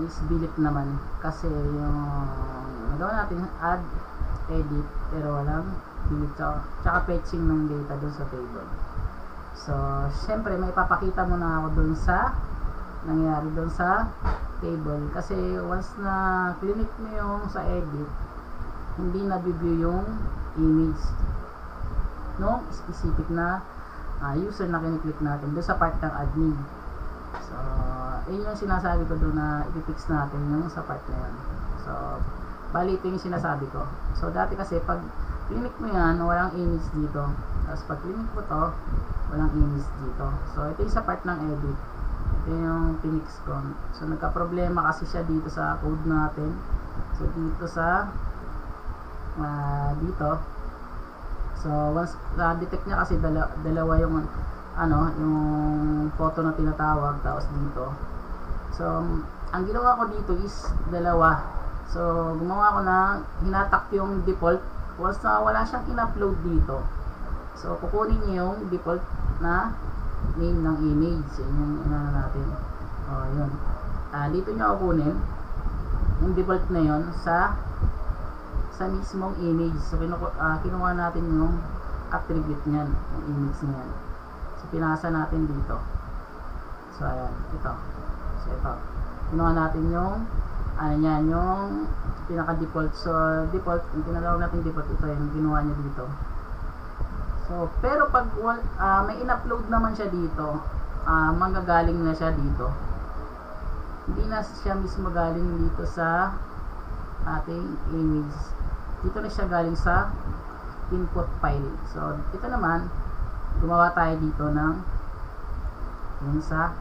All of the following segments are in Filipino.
is delete naman kasi yung nagawa natin add, edit, pero walang delete tsaka fetching ng data dun sa table. So syempre may papakita muna ako dun sa nangyari dun sa table kasi once na click mo yung sa edit, hindi na view yung image no specific na user na kiniklik natin dun sa part ng admin. So yun yung sinasabi ko doon na i-fix natin yung sa part na yun. So bali ito yung sinasabi ko. So dati kasi pag click mo yan walang image dito, tapos pag click mo to walang image dito. So ito yung sa part ng edit, ito yung pinix ko. So nagka problema kasi siya dito sa code natin. So dito sa dito, so once detect niya kasi dalawa yung yung photo na tinatawag, tapos dito. So ang ginawa ko dito is dalawa. So gumawa ko na hinatak yung default once na wala siyang in-upload dito. So kukunin niyo yung default na name ng image. Yun yung natin. Yun. Dito niyo kukunin yung default na yun sa mismong image. So kinuha natin yung attribute niyan, yung image niyan. So pinasa natin dito. So ayan, ito. So ito. Kinuha natin yung niyan, yung pinaka default. So default, yung tinatawag natin default, ito yung kinuha niya dito. So pero pag may in-upload naman siya dito, manggagaling na siya dito. Hindi na siya mismo galing dito sa ating image. Dito na siya galing sa input file. So ito naman, gumawa tayo dito ng yun sa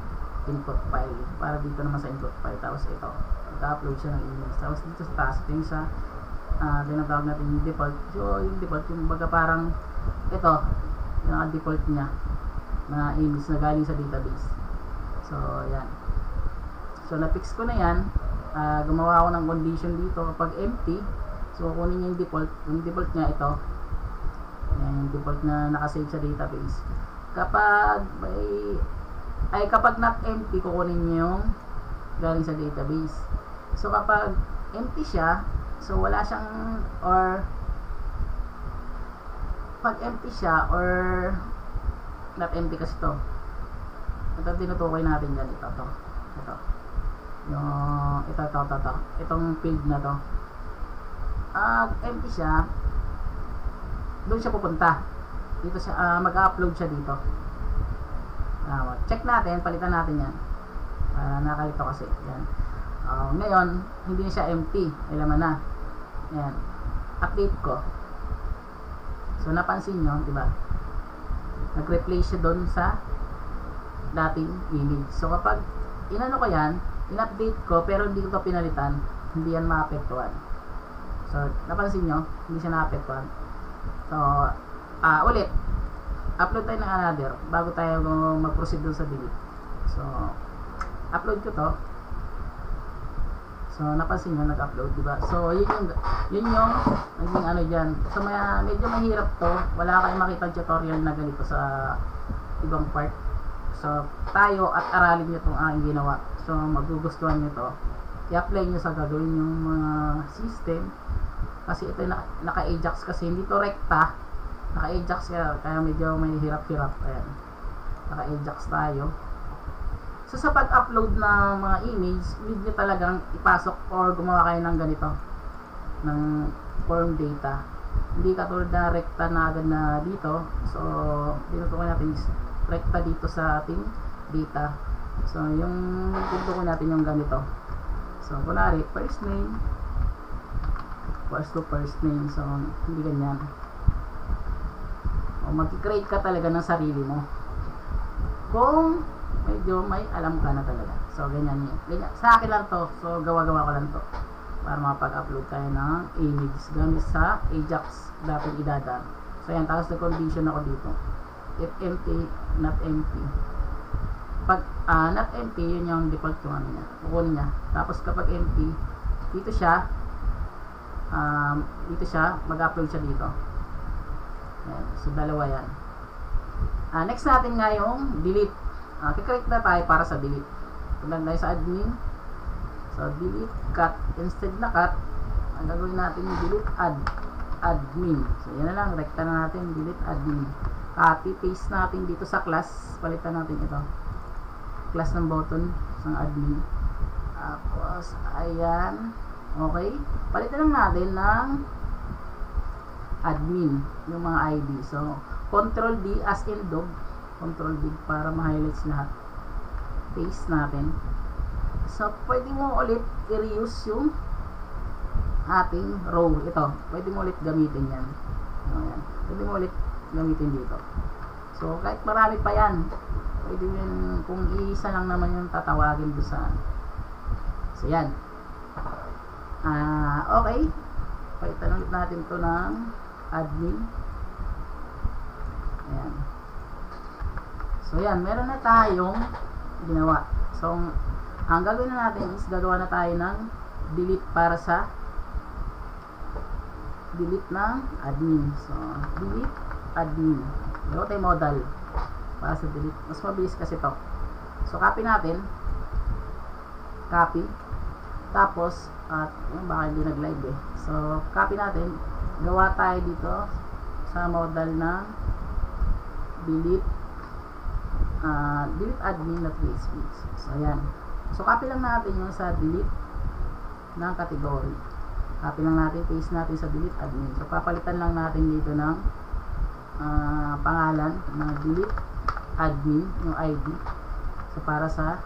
input file, para dito naman sa input file. Tapos ito, ita-upload siya ng image. Tapos dito sa taas, ito yung sa tinatawag natin yung default. So yung default, yung baga parang ito, yung default niya na image na galing sa database. So yan. So na-fix ko na yan. Gumawa ako ng condition dito kapag empty. So kunin niyo yung default niya, ito. Yan, yung default na nakasave sa database. Kapag not empty, kukunin niyo yung galing sa database. So kapag empty siya, so wala siyang, or pag empty siya or not empty kasi to, ito tinutukoy natin dyan, ito itong field na to. Empty siya, doon siya pupunta dito siya, mag-upload siya dito. Check natin, palitan natin yan. Nakalito kasi yan. Ngayon hindi siya empty, may laman na. Yan, update ko. So napansin nyo, diba, nag-replace siya doon sa dating image. So kapag inano ko yan, in-update ko pero hindi ko to pinalitan, hindi yan maapektuhan. So napansin nyo, hindi siya naapektuhan. So ulit, upload tayo ng another bago tayo mag-proceed doon sa delete. So upload ko to. So napansin nyo, nag-upload, diba? So yun yung naging ano dyan. So medyo mahirap to, wala kayong makita tutorial na ganito sa ibang part. So tayo at aralin nyo itong aking ginawa. So magugustuhan nyo to, i-apply nyo sa gagawin yung mga system. Kasi ito naka-ajax, kasi hindi to rekta, naka-ajax kaya medyo may hirap-hirap. Ayan, naka-ajax tayo. So sa pag-upload ng mga image, need nyo talagang ipasok or gumawa kayo ng ganito, ng form data. Hindi katulad na rekta na agad na dito. So tinutukoy natin rekta dito sa ating data. So yung tinutukoy natin yung ganito. So kunwari first name to first name. So hindi ganyan. Mag-create ka talaga ng sarili mo kung medyo may alam ka na talaga. So ganyan. Sa akin lang to. So gawa-gawa ko lang to para makapag-upload tayo ng image gamit sa Ajax dating idadaan. So yan, tapos na-condition ako dito. If empty, not empty. Pag not empty, yun yung default yung ano niya, kukunin niya. Tapos kapag empty, dito siya mag-upload siya dito. Ayan, so dalawa yan. Next natin nga yung delete. Kikreate na tayo para sa delete. Punta tayo sa admin. So, delete cut. Instead na cut, ang gagawin natin yung delete admin. So, yan na lang. Rekta na natin. Delete admin. Copy, paste natin dito sa class. Palitan natin ito. Class ng button ng admin. Tapos, ayan. Okay. Palitan lang natin ng admin. Yung mga ID. So, Control D as in dog. Control D para ma-highlights lahat. Paste natin. So, pwede mo ulit i-reuse yung ating row. Ito. Pwede mo ulit gamitin yan. Ayan. Pwede mo ulit gamitin dito. So, kahit marami pa yan, pwede yun, kung isa lang naman yung tatawagin doon sa. So, yan. Okay. Palitan ulit natin to ng admin. Ayan. So, yan. Meron na tayong ginawa. So, ang gagawin na natin is gagawa na tayo ng delete para sa delete ng admin. So, delete admin. Gagawa tayo modal para sa delete. Mas mabilis kasi to. So, copy natin. Copy. Tapos, baka hindi nag-live eh. So, copy natin. Gawa tayo dito sa modal na delete delete admin at PHP. So, ayan. So, copy lang natin yung sa delete ng category. Copy lang natin, paste natin sa delete admin. So, papalitan lang natin dito ng pangalan ng delete admin, yung ID. So, para sa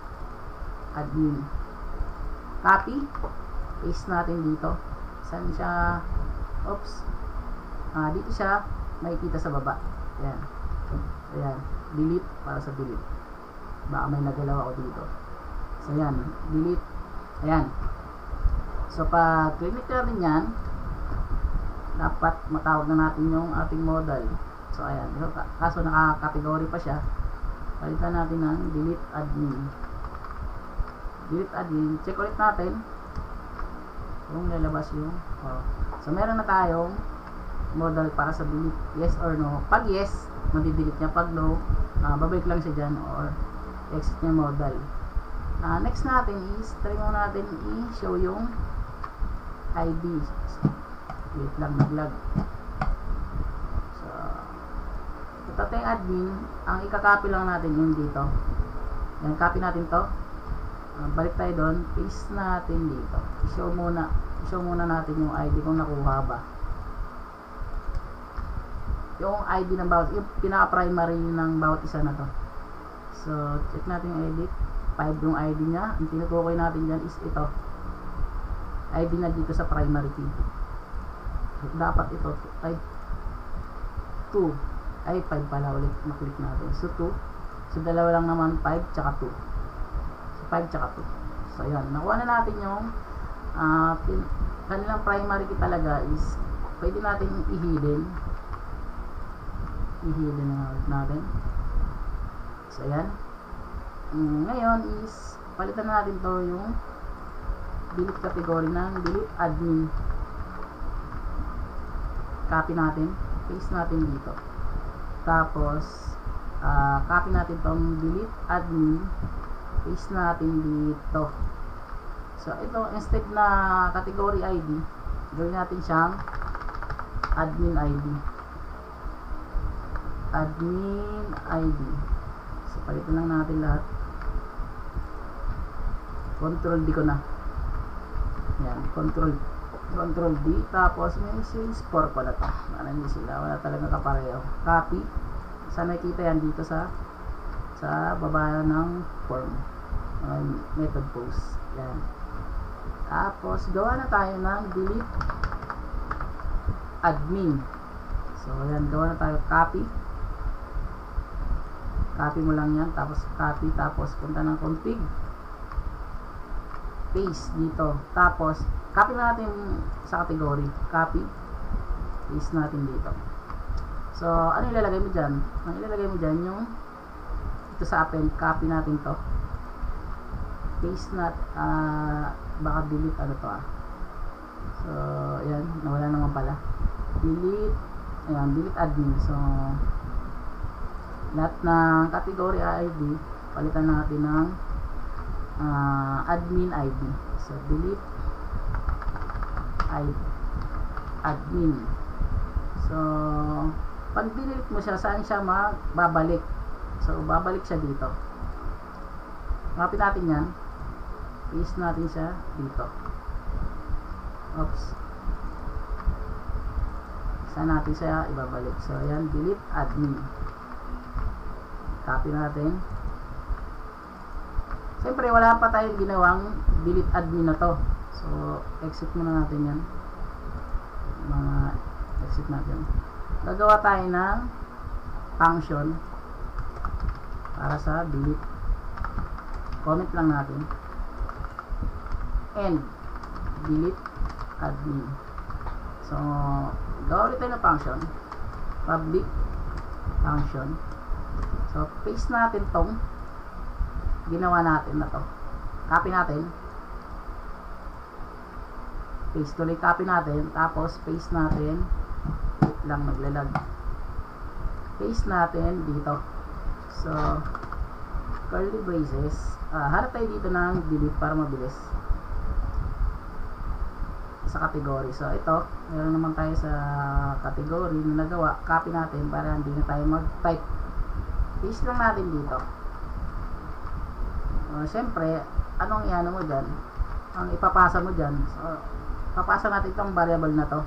admin. Copy. Paste natin dito. Saan siya? Oops. Dito siya makikita sa baba. Ayan. Ayan. Delete para sa delete. Baka may nagalaw ako dito. So, ayan. Delete. Ayan. So, pag click natin yan, dapat matawag na natin yung ating model. So, ayan. Kaso naka-category pa siya. Palitan natin ng delete admin. Delete admin. Check ulit natin kung lalabas yung so, meron na tayong model para sa delete. Yes or no. Pag yes, madidelete niya. Pag no, babalik lang siya dyan or exit niya model. Next natin is try muna natin i-show yung ID. Wait lang, naglag. So, ito tayong admin. Ang ikakopy lang natin yung dito. Yan, copy natin to. Balik tayo doon. Paste natin dito. I-show muna natin yung ID kung nakuha ba. Yung ID ng bawat, yung pinaka-primary ng bawat isa na to. So, check natin yung edit. 5 yung ID niya. Ang tinutukoy natin dyan is ito. ID na dito sa primary key. So, dapat ito. Ay, 2. Ay, 5 pala ulit. Maklik natin. So, 2. So, dalawa lang naman. 5 tsaka 2. So, 5 tsaka 2. So, ayan. Nakuha na natin yung kanilang primary key talaga is pwede natin i-hidden. I-hidden na natin. So, ayan. Ngayon is palitan na natin to yung delete category ng delete admin. Copy natin, paste natin dito. Tapos copy natin tong delete admin, paste natin dito. So ito, instead na category ID, gawin natin siyang admin ID. Admin ID. So palitan lang natin lahat. Control D ko na. Yan, Control D. Tapos may series 4 pala to. Hindi sila, wala talaga kapareho. Copy. Saan nakikita yan dito sa baba ng form. Method post. Yan. Tapos gawa na tayo ng delete admin. So yan, gawa na tayo. Copy. Copy mo lang yan. Tapos copy. Tapos punta ng config. Paste dito. Tapos, copy natin sa category. Copy. Paste natin dito. So, ano ilalagay mo dyan? Ang ilalagay mo dyan yung ito sa append. Copy natin to. Paste baka delete ano to So, ayan. Nawala naman pala. Delete. Ayan. Delete admin. So, lahat ng category ID palitan natin ng admin ID. So, delete admin. So, pag delete mo siya, saan siya babalik? So, babalik siya dito. Ngapin natin yan. Paste natin siya dito. Oops. Saan natin siya ibabalik? So, yan, delete admin. Copy natin. Siyempre, wala pa tayong ginawang delete admin na to. So, exit muna natin yan. Exit natin. Gagawa tayo ng function para sa delete. Comment lang natin. And delete admin. So, gawa ulit tayo ng function. Public function. So, paste natin tong ginawa natin na to. Copy natin. Paste ulit, copy natin. Tapos, paste natin. Wait lang, maglalag. Paste natin dito. So, curly braces. Harap tayo dito ng delete para mabilis. Sa category. So, ito. Meron naman tayo sa category na nagawa. Copy natin para hindi na tayo mag-type. Paste lang natin dito. Siyempre, anong iano mo dyan? Ang ipapasa mo dyan. So, papasa natin itong variable na to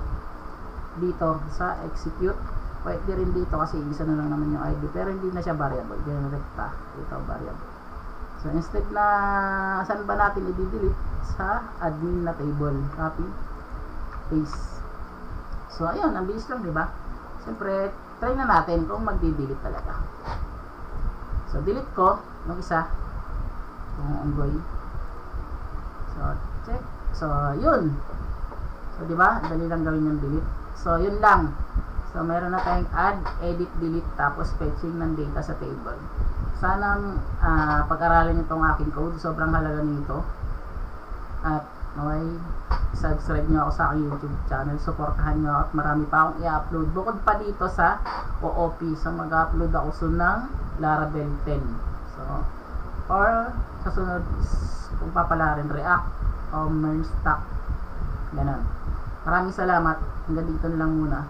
dito sa execute. Pwede rin dito kasi isa na lang naman yung ID, pero hindi na siya variable, direkta. Ito variable. So instead na saan ba natin i-delete? Sa admin na table. Copy, paste. So ayun, ang bilis lang, diba? Siyempre, try na natin kung magdi-delete talaga. So delete ko yung isa, yung unggoy. So check. So yun. So, di ba? Dali lang gawin yung delete. So, yun lang. So, meron na tayong add, edit, delete, tapos fetching ng data sa table. Sana pag-aralin itong aking code. Sobrang halaga nito. At, subscribe nyo ako sa aking YouTube channel. Supportahan nyo at marami pa akong i-upload. Bukod pa dito sa OOP. So, mag-upload ako soon ng Laravel 10. So, or, kasunod is, kung papalarin, React o MERN stack. Ganon. Maraming salamat. Hanggang dito na lang muna.